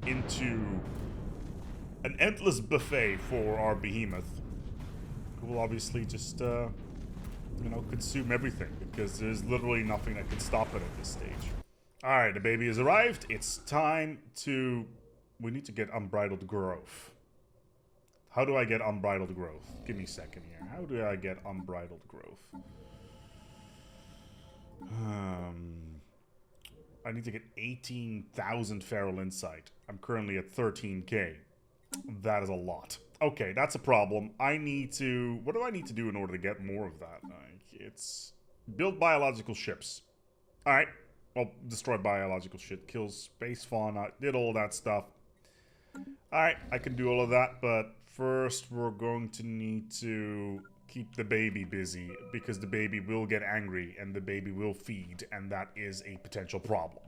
into an endless buffet for our behemoth. Who will obviously just, consume everything, because there's literally nothing that can stop it at this stage. Alright, the baby has arrived. It's time to... We need to get unbridled growth. How do I get unbridled growth? Give me a second here. How do I get unbridled growth? I need to get 18,000 feral insight. I'm currently at 13k. That is a lot. Okay, that's a problem. I need to... What do I need to do in order to get more of that? It's... Build biological ships. Alright. Well, destroy biological shit. Kills space fauna. Did all that stuff. Alright, I can do all of that, but first we're going to need to keep the baby busy, because the baby will get angry and the baby will feed, and that is a potential problem.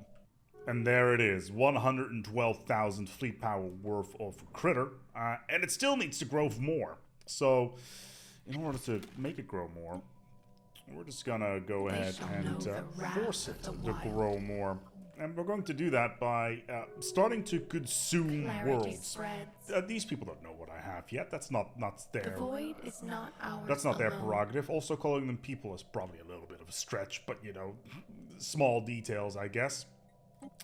And there it is, 112,000 fleet power worth of critter, and it still needs to grow more. So, in order to make it grow more, we're just gonna go ahead and force it to grow more. And we're going to do that by starting to consume Clarity worlds. spreads. These people don't know what I have yet. That's not The their... void is not ours. That's not their alone. prerogative. Also, calling them people is probably a little bit of a stretch, but, you know, small details, I guess.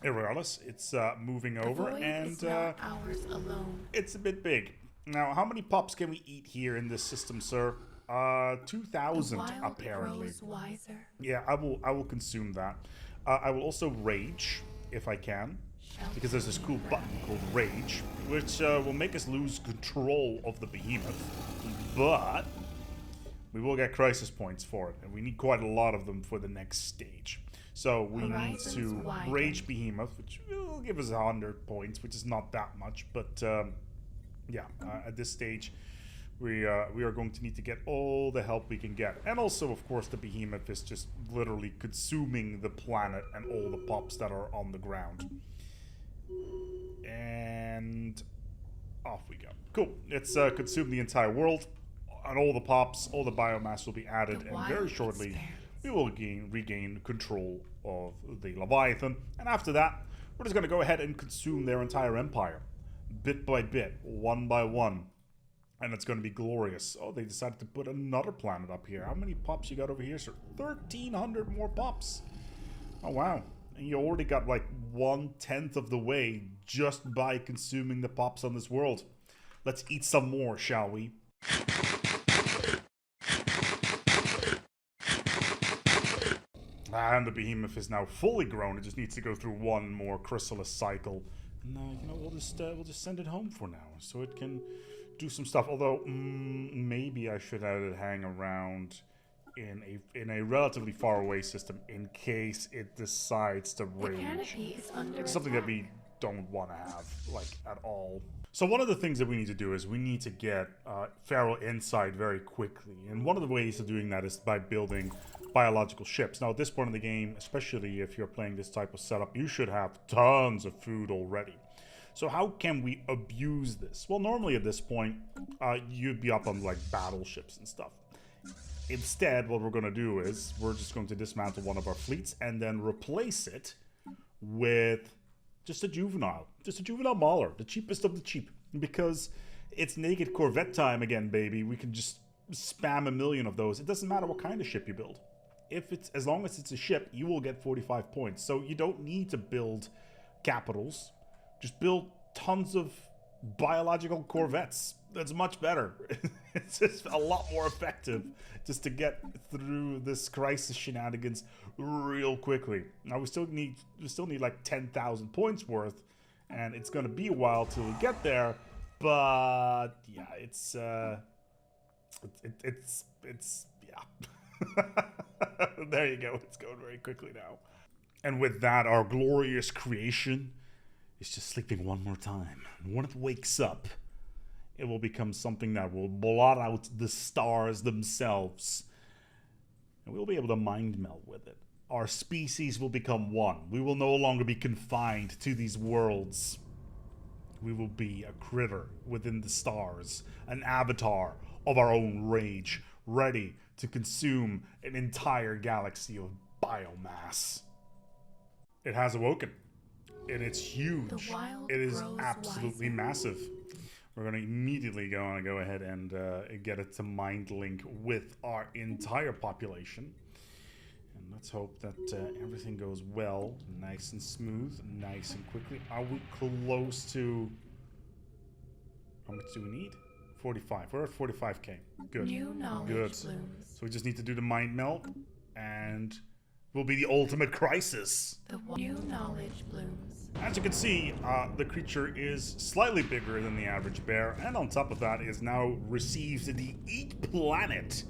Regardless, it's moving The over, void and is not ours alone. it's a bit big. Now, how many pups can we eat here in this system, sir? 2,000 Wild apparently. grows wiser. Yeah, I will consume that. I will also rage if I can, because there's this cool button called Rage, which will make us lose control of the behemoth. But we will get crisis points for it, and we need quite a lot of them for the next stage. So we need to Rage Behemoth, which will give us 100 points, which is not that much, but at this stage, we are going to need to get all the help we can get. And also, of course, the behemoth is just literally consuming the planet and all the pups that are on the ground. And off we go. Cool. It's consumed the entire world. and all the pops, all the biomass will be added, The and wild very shortly expands. we will regain control of the Leviathan. And after that, we're just going to go ahead and consume their entire empire, bit by bit, one by one. And it's going to be glorious. Oh, they decided to put another planet up here. How many pops you got over here, sir? 1,300 more pops. Oh, wow. And you already got like 1/10 of the way just by consuming the pops on this world. Let's eat some more, shall we? And the behemoth is now fully grown. It just needs to go through one more chrysalis cycle. And, you know, we'll just send it home for now, so it can do some stuff. Although, maybe I should have it hang around in a relatively far away system in case it decides to The rage. canopy is under It's something that attack. we don't want to have, like, at all. So one of the things that we need to do is we need to get Feral inside very quickly. And one of the ways of doing that is by building biological ships. Now, at this point in the game, especially if you're playing this type of setup, you should have tons of food already. So how can we abuse this? Well, normally at this point, you'd be up on, like, battleships and stuff. Instead, what we're going to do is we're just going to dismantle one of our fleets and then replace it with just a juvenile mauler, the cheapest of the cheap. Because it's naked Corvette time again, baby. We can just spam a million of those. It doesn't matter what kind of ship you build. As long as it's a ship, you will get 45 points. So you don't need to build capitals. Just build tons of biological Corvettes. That's much better. It's just a lot more effective just to get through this crisis shenanigans real quickly. Now we still need like 10,000 points worth, and it's gonna be a while till we get there. But yeah, it's yeah. There you go. It's going very quickly now. And with that, our glorious creation is just sleeping one more time. And when it wakes up, it will become something that will blot out the stars themselves. And we'll be able to mind meld with it. Our species will become one. We will no longer be confined to these worlds. We will be a critter within the stars, an avatar of our own rage, ready to consume an entire galaxy of biomass. It has awoken. And it's huge. The wild It is grows absolutely wiser. massive. We're going to immediately go ahead and get it to mind link with our entire population. And let's hope that everything goes well, nice and smooth, nice and quickly. Are we close to... How much do we need? 45. We're at 45k. Good. New knowledge Good. blooms. So we just need to do the mind melt, and will be the ultimate crisis. New knowledge blooms. As you can see, the creature is slightly bigger than the average bear, and on top of that is now receives the Eat Planet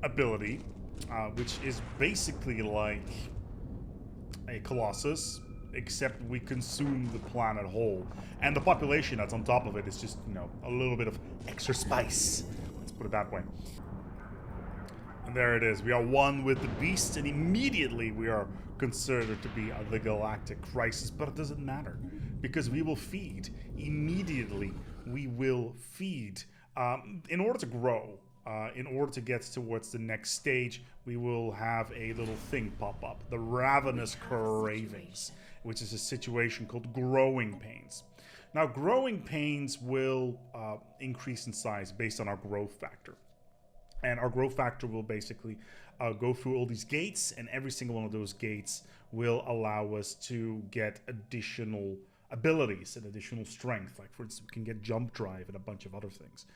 ability, which is basically like a Colossus, except we consume the planet whole. And the population that's on top of it is just, you know, a little bit of extra spice. Let's put it that way. And there it is. We are one with the beast, and immediately we are considered to be the galactic crisis. But it doesn't matter, because we will feed. Immediately, we will feed. In order to grow, in order to get towards the next stage, we will have a little thing pop up. The Ravenous Cravings, which is a situation called Growing Pains. Now, growing pains will increase in size based on our growth factor. And our growth factor will basically go through all these gates, and every single one of those gates will allow us to get additional abilities and additional strength. Like, for instance, we can get jump drive and a bunch of other things.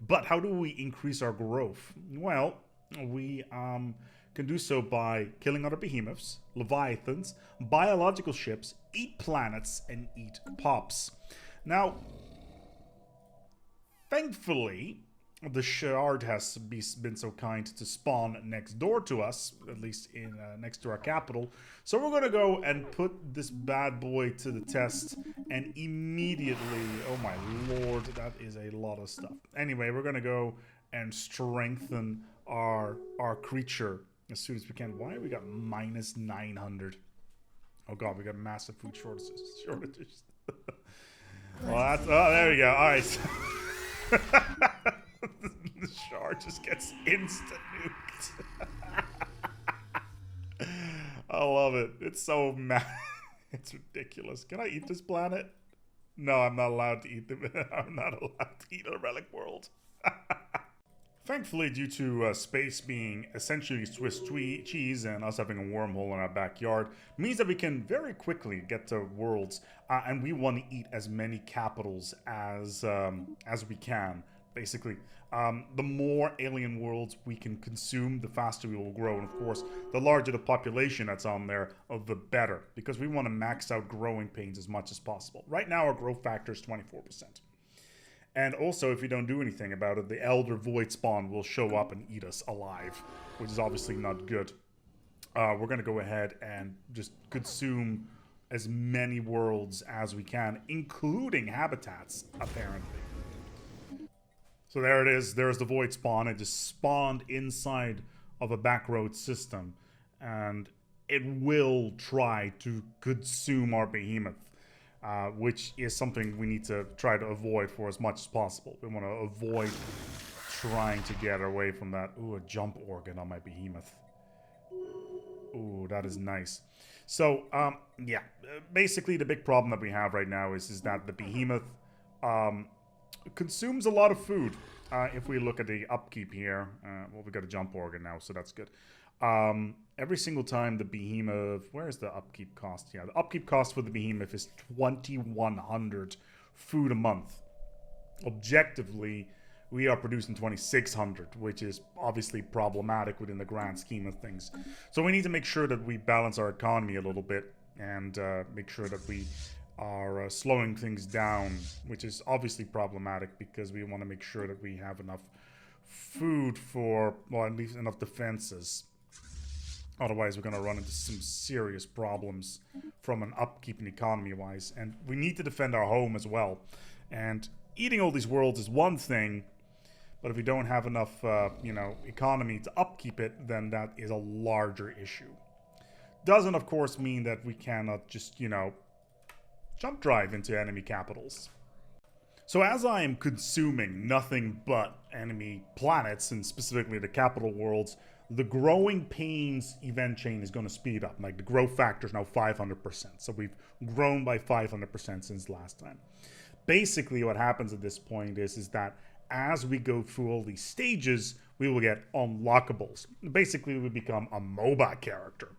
But how do we increase our growth? Well, we can do so by killing other behemoths, leviathans, biological ships, eat planets, and eat pops. Now, thankfully, the shard has been so kind to spawn next door to us, at least in next to our capital. So we're going to go and put this bad boy to the test, and immediately, oh my lord, that is a lot of stuff. Anyway, we're going to go and strengthen our creature as soon as we can. Why we got minus 900? Oh god, we got massive food shortages. Well, that's, oh, there we go. All right. The shard just gets instant nuked. I love it. It's so mad. It's ridiculous. Can I eat this planet? No, I'm not allowed to eat I'm not allowed to eat a relic world. Thankfully, due to space being essentially Swiss cheese and us having a wormhole in our backyard, means that we can very quickly get to worlds, and we want to eat as many capitals as we can. Basically, the more alien worlds we can consume, the faster we will grow, and of course, the larger the population that's on there, the better, because we want to max out growing pains as much as possible. Right now, our growth factor is 24%. And also, if we don't do anything about it, the Elder Void Spawn will show up and eat us alive, which is obviously not good. We're going to go ahead and just consume as many worlds as we can, including habitats, apparently. So there it is. There's the Void Spawn. It just spawned inside of a backroad system. And it will try to consume our behemoth. Which is something we need to try to avoid for as much as possible. We want to avoid trying to get away from that. Ooh, a jump organ on my behemoth. Ooh, that is nice. So, yeah. Basically, the big problem that we have right now is that the behemoth consumes a lot of food. If we look at the upkeep here, well, we got a jump organ now, so that's good. Every single time the behemoth, where's the upkeep cost? Yeah, the upkeep cost for the behemoth is 2,100 food a month. Objectively, we are producing 2,600, which is obviously problematic within the grand scheme of things. So we need to make sure that we balance our economy a little bit and make sure that we are slowing things down, which is obviously problematic because we want to make sure that we have enough food for, well, at least enough defenses. Otherwise, we're going to run into some serious problems from an upkeep and economy-wise. And we need to defend our home as well. And eating all these worlds is one thing, but if we don't have enough, economy to upkeep it, then that is a larger issue. Doesn't, of course, mean that we cannot just, jump drive into enemy capitals. So as I am consuming nothing but enemy planets, and specifically the capital worlds, the growing pains event chain is going to speed up. Like the growth factor is now 500%. So we've grown by 500% since last time. Basically what happens at this point is that as we go through all these stages, we will get unlockables. Basically we become a MOBA character.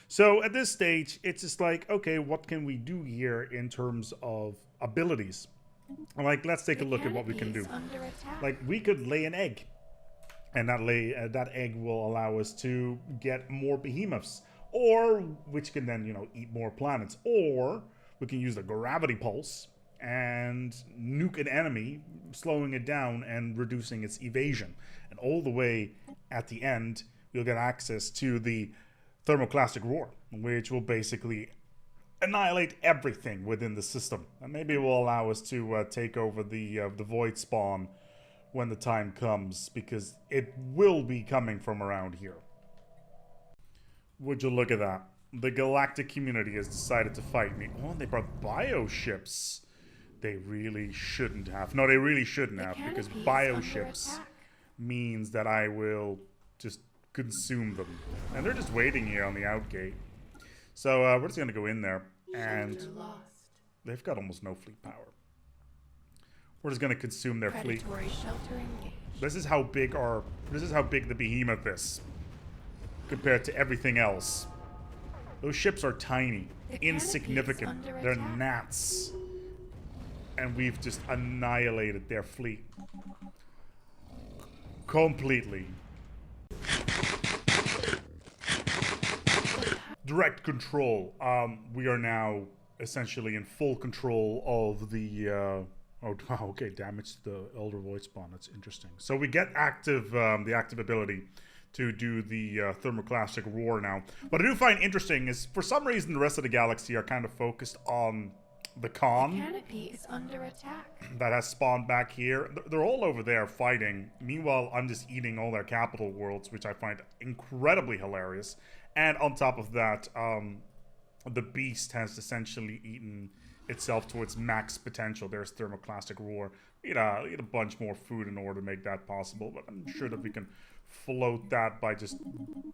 So at this stage, it's just like, okay, what can we do here in terms of abilities? Like, let's take a look at what we can do. Like, we could lay an egg. And that egg will allow us to get more behemoths, or which can then eat more planets, or we can use the gravity pulse and nuke an enemy, slowing it down and reducing its evasion. And all the way at the end, we'll get access to the thermoclastic roar, which will basically annihilate everything within the system, and maybe it will allow us to take over the void spawn when the time comes, because it will be coming from around here. Would you look at that? The galactic community has decided to fight me. Oh, they brought bioships. They really shouldn't have. No, they really shouldn't have, because bioships means that I will just consume them. And they're just waiting here on the outgate. So we're just going to go in there, and they've got almost no fleet power. We're just going to consume their fleet. This is how big the behemoth is compared to everything else. Those ships are tiny, insignificant. They're gnats. And we've just annihilated their fleet. Completely. Direct control. We are now essentially in full control of the... Oh, wow, okay, damage to the Elder Void Spawn. That's interesting. So we get the active ability to do the thermoclastic roar now. What I do find interesting is, for some reason, the rest of the galaxy are kind of focused on the Khan. The canopy is under attack. That has spawned back here. They're all over there fighting. Meanwhile, I'm just eating all their capital worlds, which I find incredibly hilarious. And on top of that, the beast has essentially eaten itself to its max potential. There's thermoclastic roar. Need a bunch more food in order to make that possible, but I'm sure that we can float that by just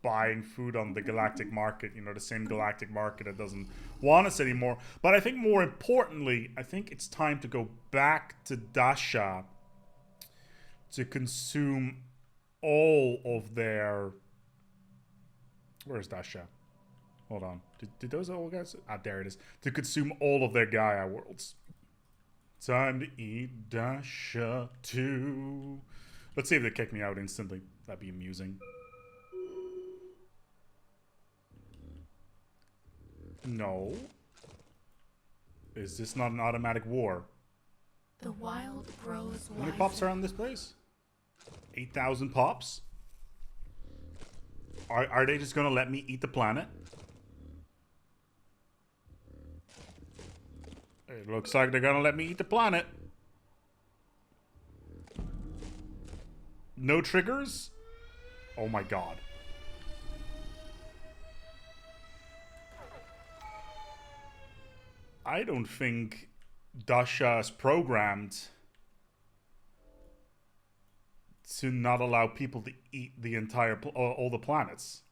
buying food on the galactic market, you know, the same galactic market that doesn't want us anymore. But I think more importantly, I think it's time to go back to Dasha to consume all of their... Where's Dasha? Hold on. Did those all guys... Ah, there it is. To consume all of their Gaia worlds. Time to eat Dasha too. Let's see if they kick me out instantly. That'd be amusing. No. Is this not an automatic war? The wild grows How many pops are on this place? 8,000 pops? Are they just gonna let me eat the planet? It looks like they're gonna let me eat the planet. No triggers? Oh my god. I don't think Dasha is programmed to not allow people to eat the entire all the planets.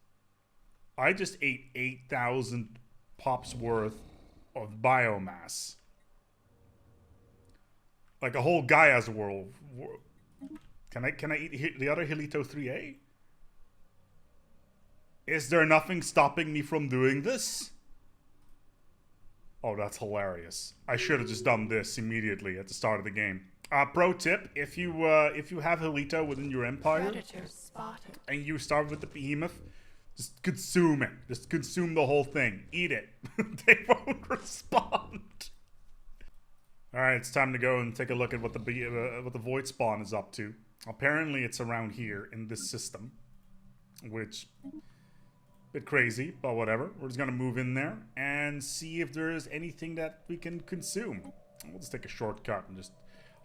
I just ate 8,000 pops worth of biomass. Like a whole Gaia's world. Can I eat the other Hilito 3A? Is there nothing stopping me from doing this? Oh, that's hilarious. I should have just done this immediately at the start of the game. Pro tip, if you have Hilito within your empire Predators spotted. and you start with the behemoth, just consume it. Just consume the whole thing. Eat it. They won't respond. Alright, it's time to go and take a look at what the void spawn is up to. Apparently it's around here in this system, which bit crazy, but whatever. We're just gonna move in there and see if there is anything that we can consume. We'll just take a shortcut and just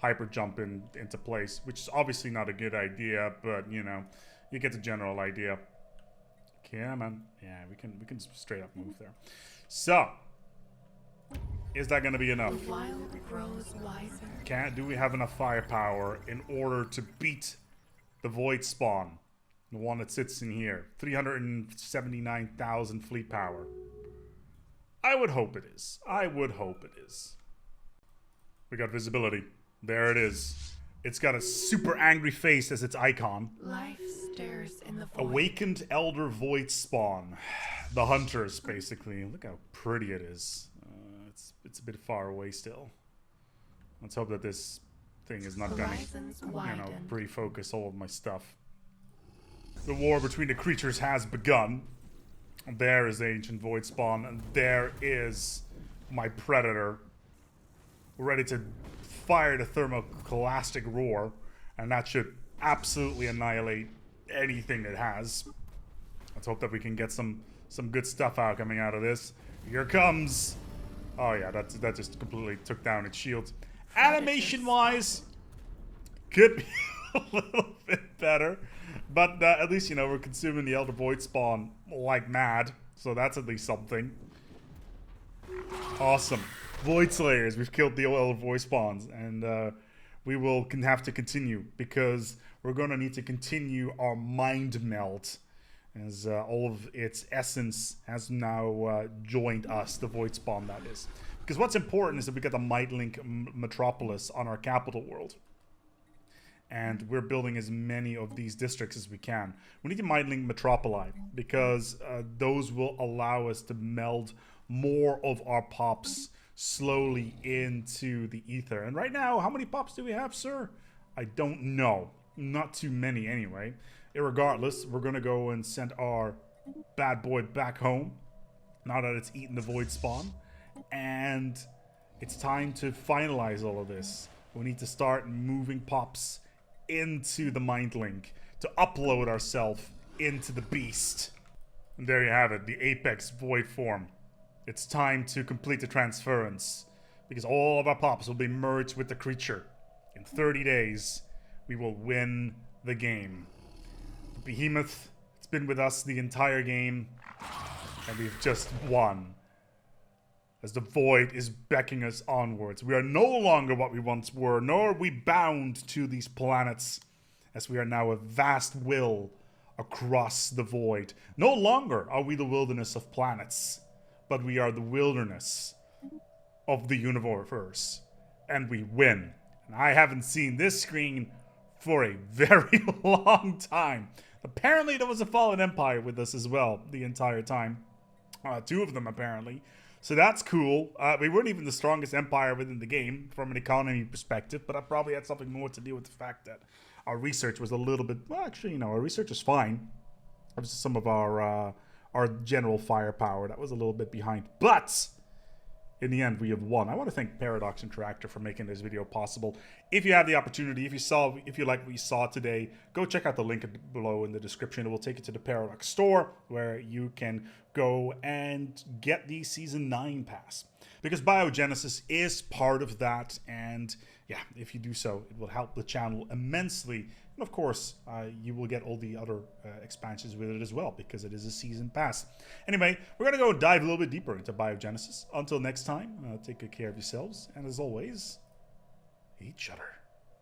hyper jump into place, which is obviously not a good idea, but you know, you get the general idea. Okay, man. Yeah, we can straight up move there. So, is that gonna be enough? The wild grows wiser. Do we have enough firepower in order to beat the void spawn? The one that sits in here. 379,000 fleet power. I would hope it is. I would hope it is. We got visibility. There it is. It's got a super angry face as its icon. Life stirs in the void. Awakened Elder Void Spawn. The hunters, basically. Look how pretty it is. It's a bit far away still. Let's hope that this thing is not going to, pre-focus all of my stuff. The war between the creatures has begun. There is the ancient void spawn, and there is my predator, ready to fire the thermocolastic roar, and that should absolutely annihilate anything it has. Let's hope that we can get some good stuff coming out of this. Here it comes. Oh yeah, that just completely took down its shield. Animation-wise, could be a little bit better. But at least, you know, we're consuming the Elder Void Spawn like mad. So that's at least something. Awesome. Void Slayers. We've killed the Elder Void Spawns. And we will have to continue. Because we're going to need to continue our mind melt. As all of its essence has now joined us. The Void Spawn, that is. Because what's important is that we got the Mindlink Metropolis on our capital world. And we're building as many of these districts as we can. We need to Mindlink Metropoli, because those will allow us to meld more of our pops slowly into the ether. And right now, how many pops do we have, sir? I don't know. Not too many anyway. Irregardless, we're going to go and send our bad boy back home, now that it's eaten the void spawn. And it's time to finalize all of this. We need to start moving pops into the mind link to upload ourselves into the beast. And there you have it, the apex void form. It's time to complete the transference, because all of our pops will be merged with the creature. In 30 days, we will win the game. The behemoth, it's been with us the entire game, and we've just won. as the void is beckoning us onwards. We are no longer what we once were, nor are we bound to these planets, as we are now a vast will across the void. No longer are we the wilderness of planets, but we are the wilderness of the universe, and we win. And I haven't seen this screen for a very long time. Apparently there was a fallen empire with us as well the entire time. 2 of them apparently. So that's cool. We weren't even the strongest empire within the game from an economy perspective, but that probably had something more to do with the fact that our research was a little bit, well, actually, you know, our research is fine. It was just some of our general firepower that was a little bit behind. But in the end, we have won. I want to thank Paradox Interactive for making this video possible. If you have the opportunity, if you like what you saw today, go check out the link below in the description. It will take you to the Paradox store where you can go and get the Season 9 pass. Because Biogenesis is part of that, and yeah, if you do so, it will help the channel immensely. And of course, you will get all the other expansions with it as well, because it is a season pass. Anyway, we're going to go dive a little bit deeper into Biogenesis. Until next time, take good care of yourselves, and as always, each other.